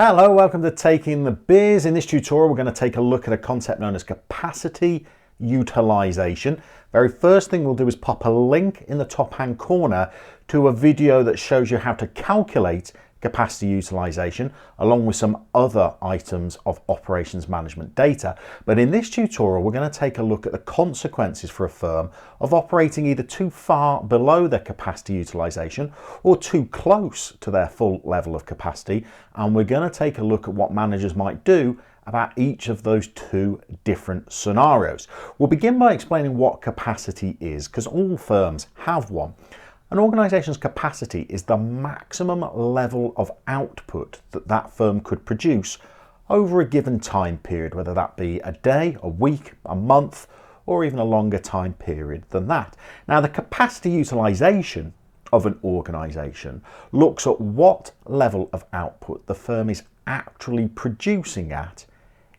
Hello, welcome to Taking the Biz. In this tutorial, we're going to take a look at a concept known as capacity utilization. Very first thing we'll do is pop a link in the top hand corner to a video that shows you how to calculate capacity utilization along with some other items of operations management data. But in this tutorial, we're going to take a look at the consequences for a firm of operating either too far below their capacity utilization or too close to their full level of capacity. And we're going to take a look at what managers might do about each of those two different scenarios. We'll begin by explaining what capacity is, because all firms have one. An organisation's capacity is the maximum level of output that that firm could produce over a given time period, whether that be a day, a week, a month, or even a longer time period than that. Now, the capacity utilisation of an organisation looks at what level of output the firm is actually producing at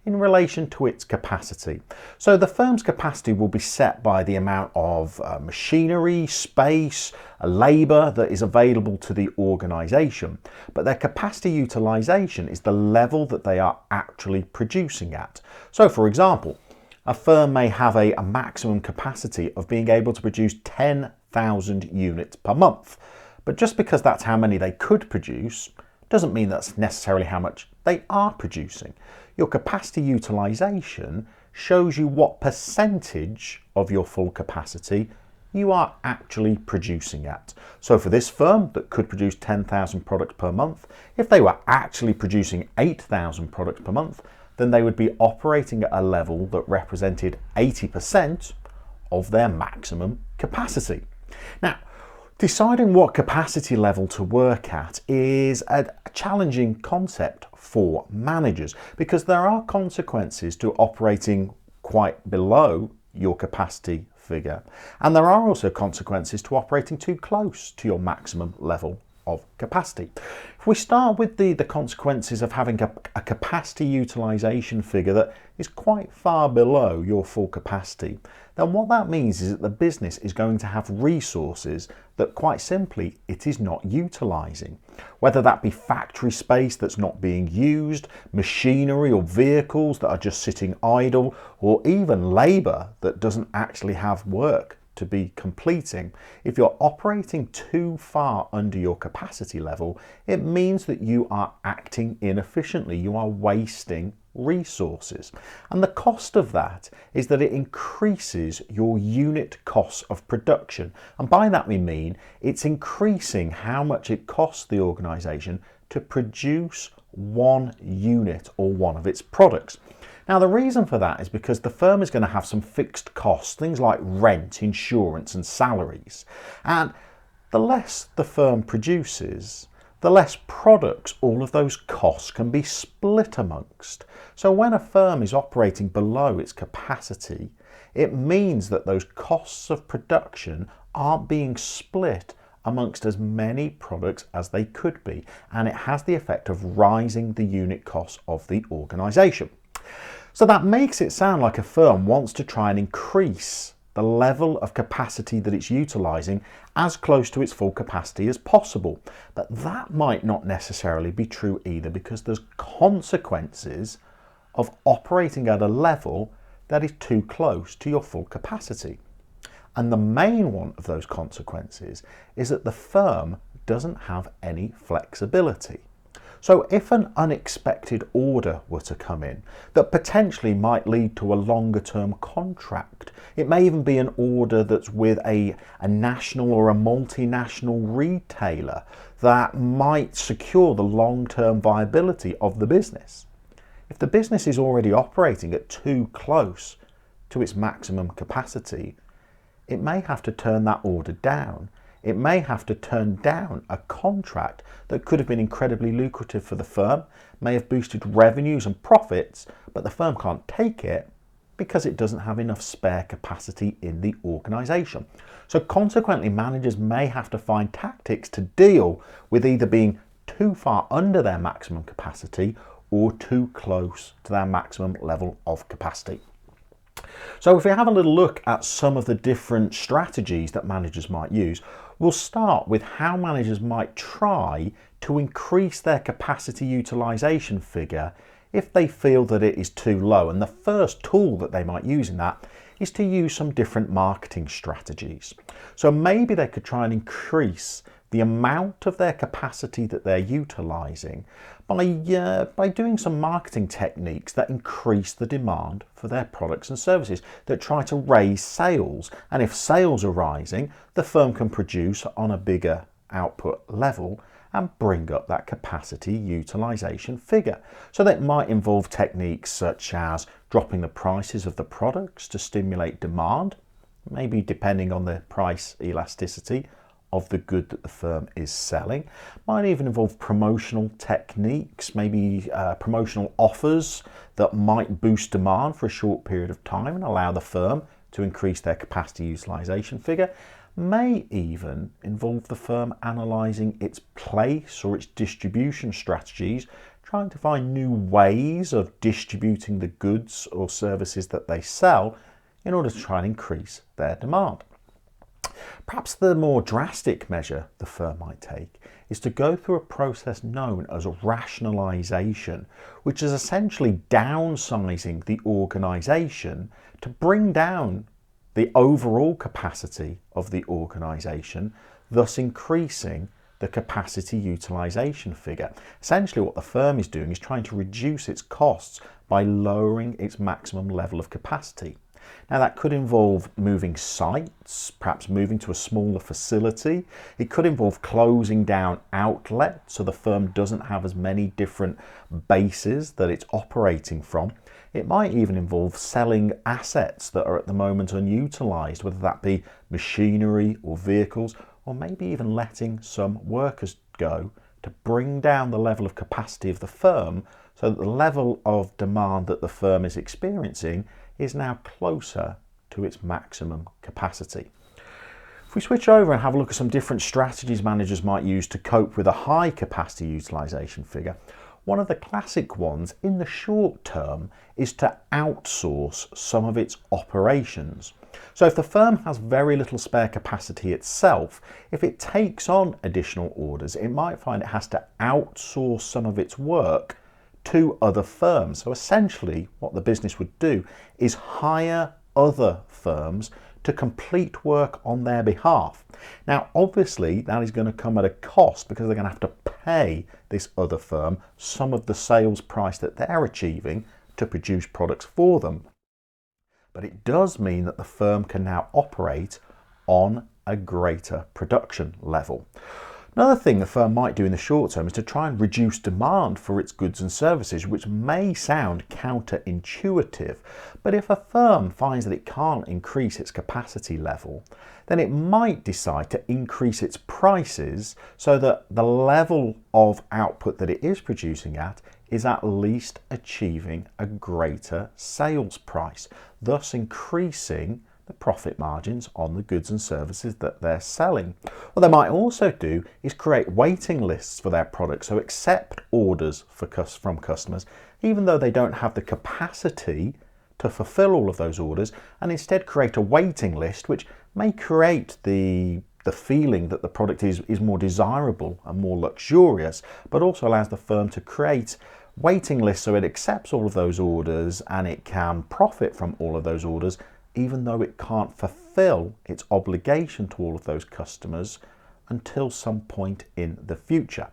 in relation to its capacity. So the firm's capacity will be set by the amount of machinery, space, labour that is available to the organisation. But their capacity utilisation is the level that they are actually producing at. So for example, a firm may have a maximum capacity of being able to produce 10,000 units per month. But just because that's how many they could produce doesn't mean that's necessarily how much they are producing. Your capacity utilisation shows you what percentage of your full capacity you are actually producing at. So for this firm that could produce 10,000 products per month, if they were actually producing 8,000 products per month, then they would be operating at a level that represented 80% of their maximum capacity. Now, deciding what capacity level to work at is a challenging concept for managers because there are consequences to operating quite below your capacity figure, and there are also consequences to operating too close to your maximum level of capacity. If we start with the consequences of having a capacity utilization figure that is quite far below your full capacity, then what that means is that the business is going to have resources that quite simply it is not utilizing. Whether that be factory space that's not being used, machinery or vehicles that are just sitting idle, or even labor that doesn't actually have work to be completing. If you're operating too far under your capacity level, it means that you are acting inefficiently, you are wasting resources. And the cost of that is that it increases your unit costs of production. And by that we mean it's increasing how much it costs the organisation to produce one unit or one of its products. Now, the reason for that is because the firm is going to have some fixed costs, things like rent, insurance and salaries. And the less the firm produces, the less products all of those costs can be split amongst. So when a firm is operating below its capacity, it means that those costs of production aren't being split amongst as many products as they could be. And it has the effect of rising the unit costs of the organisation. So that makes it sound like a firm wants to try and increase the level of capacity that it's utilising as close to its full capacity as possible. But that might not necessarily be true either, because there's consequences of operating at a level that is too close to your full capacity. And the main one of those consequences is that the firm doesn't have any flexibility. So if an unexpected order were to come in that potentially might lead to a longer term contract, it may even be an order that's with a national or a multinational retailer that might secure the long-term viability of the business. If the business is already operating at too close to its maximum capacity, it may have to turn that order down. It may have to turn down a contract that could have been incredibly lucrative for the firm, may have boosted revenues and profits, but the firm can't take it because it doesn't have enough spare capacity in the organisation. So consequently, managers may have to find tactics to deal with either being too far under their maximum capacity or too close to their maximum level of capacity. So if we have a little look at some of the different strategies that managers might use, we'll start with how managers might try to increase their capacity utilisation figure if they feel that it is too low. And the first tool that they might use in that is to use some different marketing strategies. So maybe they could try and increase the amount of their capacity that they're utilising by doing some marketing techniques that increase the demand for their products and services, that try to raise sales. And if sales are rising, the firm can produce on a bigger output level and bring up that capacity utilisation figure. So that might involve techniques such as dropping the prices of the products to stimulate demand, maybe depending on the price elasticity of the good that the firm is selling. Might even involve promotional techniques, maybe promotional offers that might boost demand for a short period of time and allow the firm to increase their capacity utilisation figure. May even involve the firm analysing its place or its distribution strategies, trying to find new ways of distributing the goods or services that they sell in order to try and increase their demand. Perhaps the more drastic measure the firm might take is to go through a process known as rationalisation, which is essentially downsizing the organisation to bring down the overall capacity of the organisation, thus increasing the capacity utilisation figure. Essentially what the firm is doing is trying to reduce its costs by lowering its maximum level of capacity. Now that could involve moving sites, perhaps moving to a smaller facility. It could involve closing down outlets so the firm doesn't have as many different bases that it's operating from. It might even involve selling assets that are at the moment unutilised, whether that be machinery or vehicles, or maybe even letting some workers go to bring down the level of capacity of the firm so that the level of demand that the firm is experiencing is now closer to its maximum capacity. If we switch over and have a look at some different strategies managers might use to cope with a high capacity utilisation figure, one of the classic ones in the short term is to outsource some of its operations. So if the firm has very little spare capacity itself, if it takes on additional orders, it might find it has to outsource some of its work to other firms. So essentially what the business would do is hire other firms to complete work on their behalf. Now obviously that is going to come at a cost because they're going to have to pay this other firm some of the sales price that they're achieving to produce products for them. But it does mean that the firm can now operate on a greater production level. Another thing the firm might do in the short term is to try and reduce demand for its goods and services, which may sound counterintuitive, but if a firm finds that it can't increase its capacity level, then it might decide to increase its prices so that the level of output that it is producing at is at least achieving a greater sales price, thus increasing the profit margins on the goods and services that they're selling. What they might also do is create waiting lists for their products, so accept orders from customers even though they don't have the capacity to fulfill all of those orders, and instead create a waiting list which may create the feeling that the product is more desirable and more luxurious, but also allows the firm to create waiting lists so it accepts all of those orders and it can profit from all of those orders even though it can't fulfill its obligation to all of those customers until some point in the future.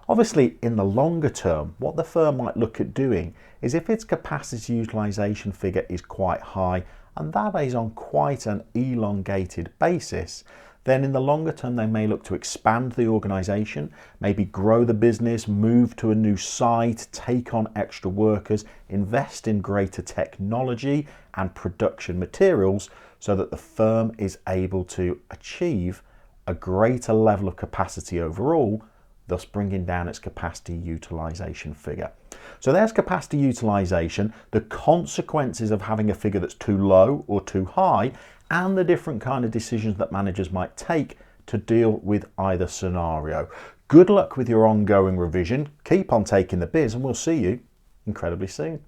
Obviously, in the longer term, what the firm might look at doing is if its capacity utilisation figure is quite high, and that is on quite an elongated basis, then in the longer term they may look to expand the organisation, maybe grow the business, move to a new site, take on extra workers, invest in greater technology and production materials so that the firm is able to achieve a greater level of capacity overall, thus bringing down its capacity utilisation figure. So there's capacity utilisation, the consequences of having a figure that's too low or too high, and the different kind of decisions that managers might take to deal with either scenario. Good luck with your ongoing revision. Keep on taking the biz, and we'll see you incredibly soon.